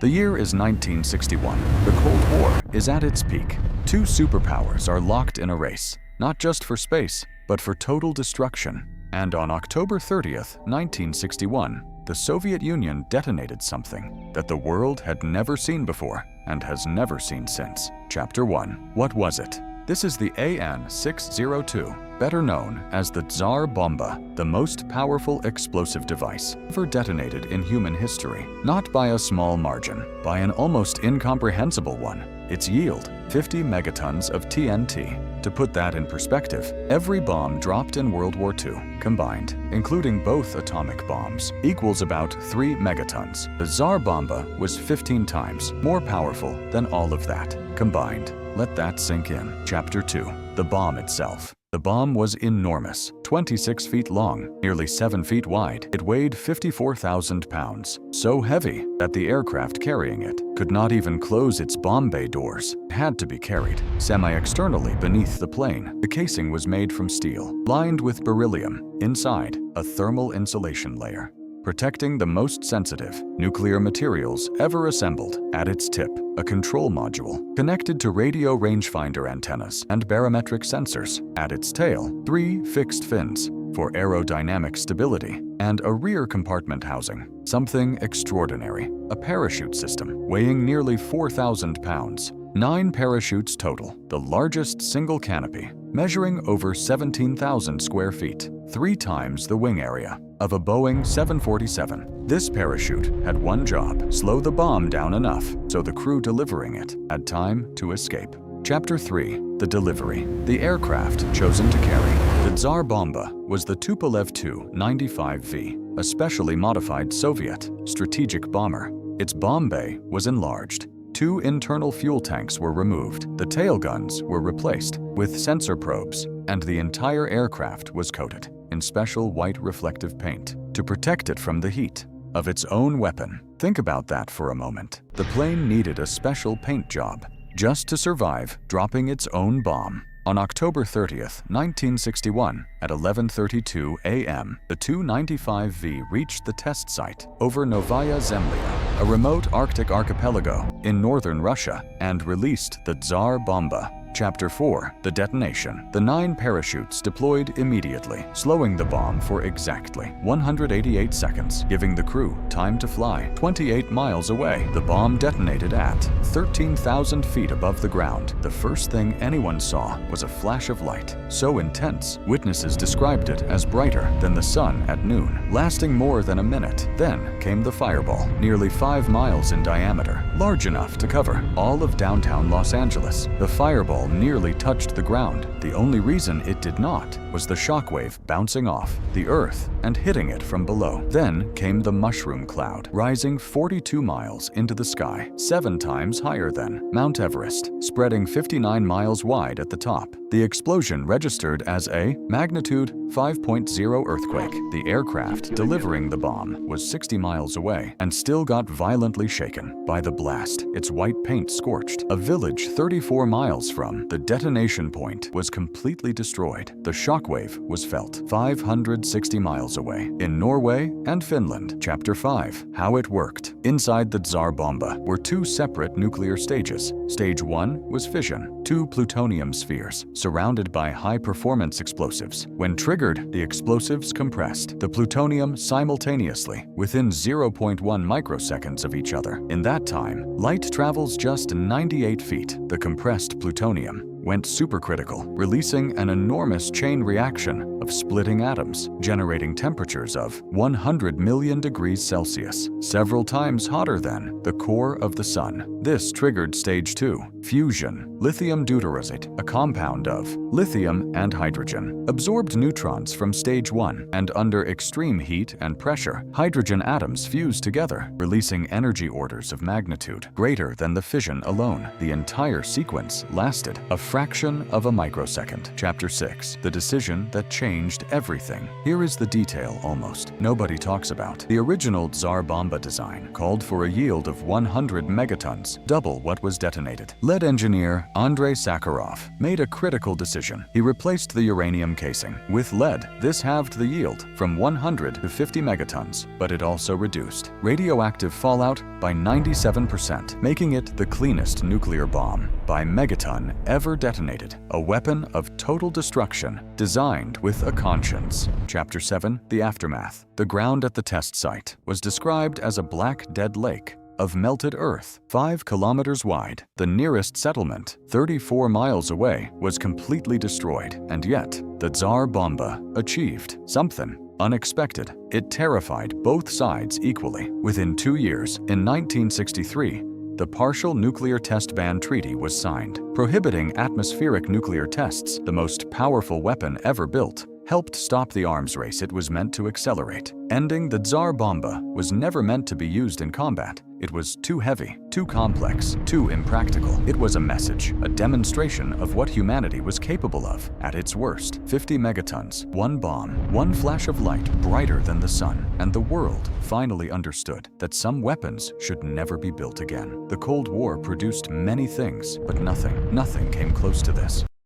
The year is 1961. The Cold War is at its peak. Two superpowers are locked in a race, not just for space, but for total destruction. And on October 30th, 1961, the Soviet Union detonated something that the world had never seen before and has never seen since. Chapter 1. What was it? This is the AN602, better known as the Tsar Bomba, the most powerful explosive device ever detonated in human history. Not by a small margin, by an almost incomprehensible one. Its yield, 50 megatons of TNT. To put that in perspective, every bomb dropped in World War II, combined, including both atomic bombs, equals about 3 megatons. The Tsar Bomba was 15 times more powerful than all of that, combined. Let that sink in. Chapter 2. The bomb itself. The bomb was enormous, 26 feet long, nearly 7 feet wide. It weighed 54,000 pounds, so heavy that the aircraft carrying it could not even close its bomb bay doors. It had to be carried semi-externally beneath the plane. The casing was made from steel, lined with beryllium. Inside, a thermal insulation layer, protecting the most sensitive nuclear materials ever assembled. At its tip, a control module connected to radio rangefinder antennas and barometric sensors. At its tail, 3 fixed fins for aerodynamic stability and a rear compartment housing. Something extraordinary, a parachute system weighing nearly 4,000 pounds. 9 parachutes total, the largest single canopy, measuring over 17,000 square feet, 3 times the wing area of a Boeing 747. This parachute had one job: slow the bomb down enough so the crew delivering it had time to escape. Chapter 3. The delivery. The aircraft chosen to carry the Tsar Bomba was the Tupolev Tu-95V, a specially modified Soviet strategic bomber. Its bomb bay was enlarged. 2 internal fuel tanks were removed. The tail guns were replaced with sensor probes, and the entire aircraft was coated in special white reflective paint to protect it from the heat of its own weapon. Think about that for a moment. The plane needed a special paint job just to survive dropping its own bomb. On October 30th, 1961, at 11:32 a.m., the Tu-95V reached the test site over Novaya Zemlya, a remote Arctic archipelago in northern Russia, and released the Tsar Bomba. Chapter 4. The detonation. The 9 parachutes deployed immediately, slowing the bomb for exactly 188 seconds, giving the crew time to fly 28 miles away. The bomb detonated at 13,000 feet above the ground. The first thing anyone saw was a flash of light, so intense, witnesses described it as brighter than the sun at noon, lasting more than a minute. Then came the fireball, nearly 5 miles in diameter, large enough to cover all of downtown Los Angeles. The fireball nearly touched the ground. The only reason it did not was the shockwave bouncing off the earth and hitting it from below. Then came the mushroom cloud, rising 42 miles into the sky, 7 times higher than Mount Everest, spreading 59 miles wide at the top. The explosion registered as a magnitude 5.0 earthquake. The aircraft delivering the bomb was 60 miles away and still got violently shaken by the blast. Its white paint scorched. A village 34 miles from the detonation point was completely destroyed. The shockwave was felt 560 miles away in Norway and Finland. Chapter 5. How it worked. Inside the Tsar Bomba were 2 separate nuclear stages. Stage 1 was fission, 2 plutonium spheres surrounded by high-performance explosives. When triggered, the explosives compressed the plutonium simultaneously within 0.1 microseconds of each other. In that time, light travels just 98 feet. The compressed plutonium went supercritical, releasing an enormous chain reaction of splitting atoms, generating temperatures of 100 million degrees Celsius, several times hotter than the core of the sun. This triggered stage 2, fusion. Lithium deuterazide, a compound of lithium and hydrogen, absorbed neutrons from stage 1, and under extreme heat and pressure, hydrogen atoms fused together, releasing energy orders of magnitude greater than the fission alone. The entire sequence lasted a fraction of a microsecond. Chapter 6. The decision that changed changed everything. Here is the detail almost nobody talks about. The original Tsar Bomba design called for a yield of 100 megatons, double what was detonated. Lead engineer Andrey Sakharov made a critical decision. He replaced the uranium casing with lead. This halved the yield from 100 to 50 megatons, but it also reduced radioactive fallout by 97%, making it the cleanest nuclear bomb by megaton ever detonated, a weapon of total destruction designed with a conscience. Chapter 7, The Aftermath. The ground at the test site was described as a black dead lake of melted earth, 5 kilometers wide. The nearest settlement, 34 miles away, was completely destroyed, and yet the Tsar Bomba achieved something unexpected. It terrified both sides equally. Within 2 years, in 1963, the Partial Nuclear Test Ban Treaty was signed, prohibiting atmospheric nuclear tests. The most powerful weapon ever built helped stop the arms race it was meant to accelerate. Ending the Tsar Bomba was never meant to be used in combat. It was too heavy, too complex, too impractical. It was a message, a demonstration of what humanity was capable of. At its worst, 50 megatons, one bomb, one flash of light brighter than the sun. And the world finally understood that some weapons should never be built again. The Cold War produced many things, but nothing came close to this.